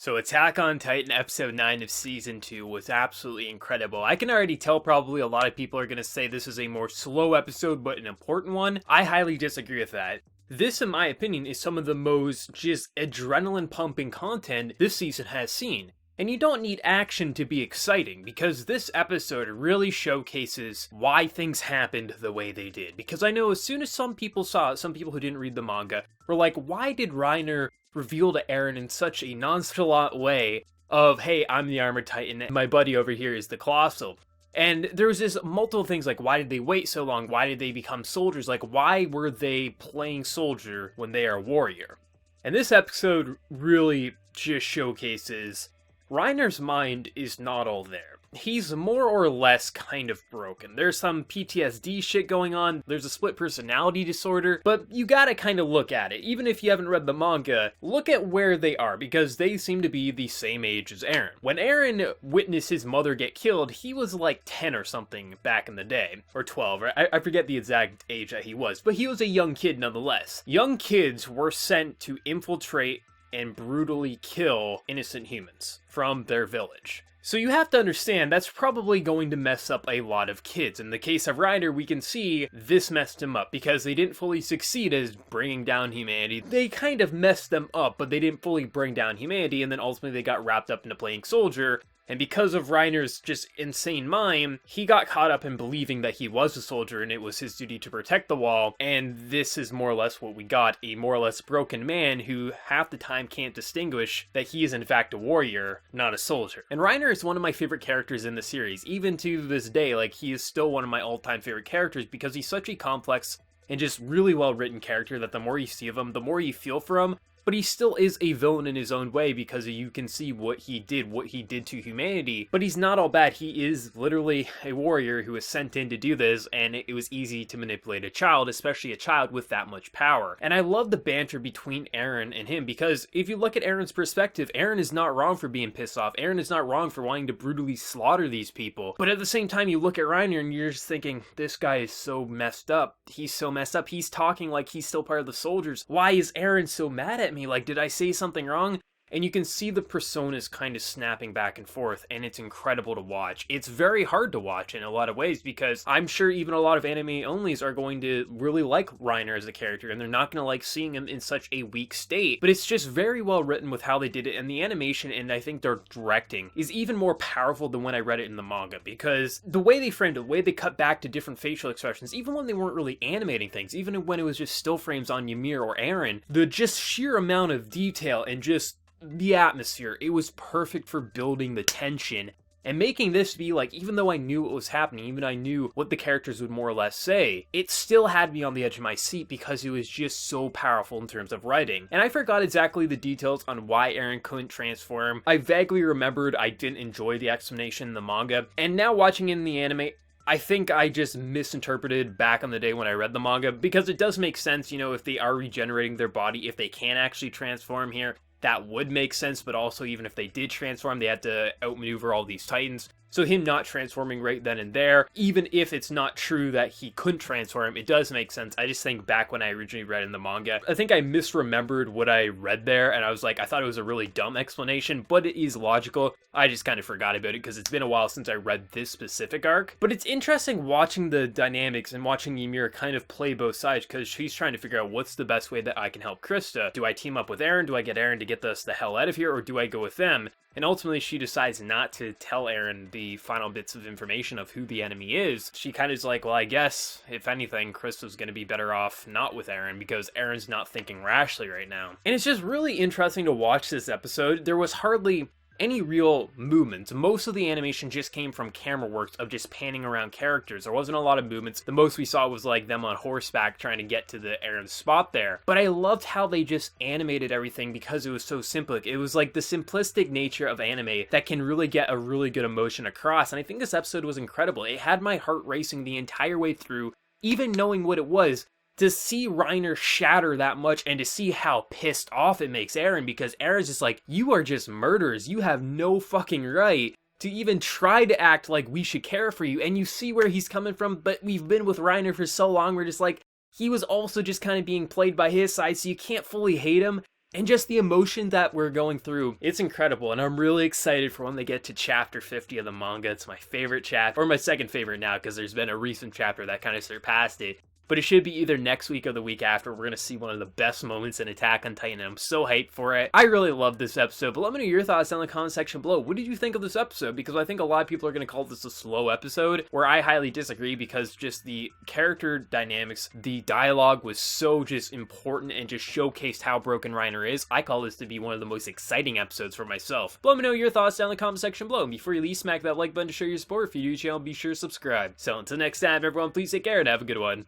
So Attack on Titan episode 9 of season 2 was absolutely incredible. I can already tell probably a lot of people are going to say this is a more slow episode but an important one. I highly disagree with that. This, in my opinion, is some of the most just adrenaline pumping content this season has seen. And you don't need action to be exciting, because this episode really showcases why things happened the way they did. Because I know as soon as some people saw it, some people who didn't read the manga, were like, why did Reiner reveal to Eren in such a nonchalant way of, hey, I'm the Armored Titan, and my buddy over here is the Colossal? And there's this multiple things like, why did they wait so long? Why did they become soldiers? Like, why were they playing soldier when they are warrior? And this episode really just showcases Reiner's mind is not all there. He's more or less kind of broken. There's some PTSD shit going on, there's a split personality disorder, but you gotta kind of look at it. Even if you haven't read the manga, look at where they are, because they seem to be the same age as Eren. When Eren witnessed his mother get killed, he was like 10 or something back in the day, or 12, I forget the exact age that he was, but he was a young kid nonetheless. Young kids were sent to infiltrate and brutally kill innocent humans from their village. So you have to understand, that's probably going to mess up a lot of kids. In the case of Reiner, we can see this messed him up, because they didn't fully succeed as bringing down humanity. They kind of messed them up, but they didn't fully bring down humanity, and then ultimately they got wrapped up into playing soldier. And because of Reiner's just insane mind, he got caught up in believing that he was a soldier and it was his duty to protect the wall. And this is more or less what we got, a more or less broken man who half the time can't distinguish that he is in fact a warrior, not a soldier. And Reiner is one of my favorite characters in the series. Even to this day, like, he is still one of my all-time favorite characters because he's such a complex and just really well-written character that the more you see of him, the more you feel for him. But he still is a villain in his own way, because you can see what he did to humanity. But he's not all bad. He is literally a warrior who was sent in to do this, and it was easy to manipulate a child, especially a child with that much power. And I love the banter between Eren and him, because if you look at Eren's perspective, Eren is not wrong for being pissed off. Eren is not wrong for wanting to brutally slaughter these people. But at the same time, you look at Reiner and you're just thinking, this guy is so messed up. He's so messed up. He's talking like he's still part of the soldiers. Why is Eren so mad at me? Like, did I say something wrong? And you can see the personas kind of snapping back and forth, and it's incredible to watch. It's very hard to watch in a lot of ways, because I'm sure even a lot of anime onlys are going to really like Reiner as a character, and they're not going to like seeing him in such a weak state. But it's just very well written with how they did it, and the animation, and I think their directing, is even more powerful than when I read it in the manga, because the way they framed it, the way they cut back to different facial expressions, even when they weren't really animating things, even when it was just still frames on Ymir or Eren, the just sheer amount of detail and just the atmosphere, it was perfect for building the tension and making this be like, even though I knew what was happening, even I knew what the characters would more or less say, it still had me on the edge of my seat because it was just so powerful in terms of writing. And I forgot exactly the details on why Eren couldn't transform. I vaguely remembered I didn't enjoy the explanation in the manga, and now watching it in the anime, I think I just misinterpreted back in the day when I read the manga, because it does make sense, you know, if they are regenerating their body, if they can actually transform here, that would make sense. But also, even if they did transform, they had to outmaneuver all these Titans. So him not transforming right then and there, even if it's not true that he couldn't transform, it does make sense. I just think back when I originally read in the manga, I think I misremembered what I read there, and I was like, I thought it was a really dumb explanation, but it is logical. I just kind of forgot about it because it's been a while since I read this specific arc. But it's interesting watching the dynamics and watching Ymir kind of play both sides, because she's trying to figure out what's the best way that I can help Krista. Do I team up with Eren? Do I get Eren to get us the hell out of here? Or do I go with them? And ultimately, she decides not to tell Eren the final bits of information of who the enemy is. She kind of is like, well, I guess, if anything, Krista's going to be better off not with Eren, because Eren's not thinking rashly right now. And it's just really interesting to watch this episode. There was hardly any real movements. Most of the animation just came from camera works of just panning around characters. There wasn't a lot of movements. The most we saw was like them on horseback trying to get to the Eren spot there. But I loved how they just animated everything because it was so simple. It was like the simplistic nature of anime that can really get a really good emotion across. And I think this episode was incredible. It had my heart racing the entire way through, even knowing what it was. To see Reiner shatter that much and to see how pissed off it makes Eren, because Eren's just like, you are just murderers. You have no fucking right to even try to act like we should care for you. And you see where he's coming from, but we've been with Reiner for so long, we're just like, he was also just kind of being played by his side, so you can't fully hate him. and just the emotion that we're going through, it's incredible, and I'm really excited for when they get to chapter 50 of the manga. It's my favorite chapter, or my second favorite now, because there's been a recent chapter that kind of surpassed it. But it should be either next week or the week after. We're going to see one of the best moments in Attack on Titan, and I'm so hyped for it. I really love this episode, but let me know your thoughts down in the comment section below. What did you think of this episode? Because I think a lot of people are going to call this a slow episode, where I highly disagree, because just the character dynamics, the dialogue was so just important and just showcased how broken Reiner is. I call this to be one of the most exciting episodes for myself. But let me know your thoughts down in the comment section below. And before you leave, smack that like button to show your support. If you're new to the channel, be sure to subscribe. So until next time, everyone, please take care and have a good one.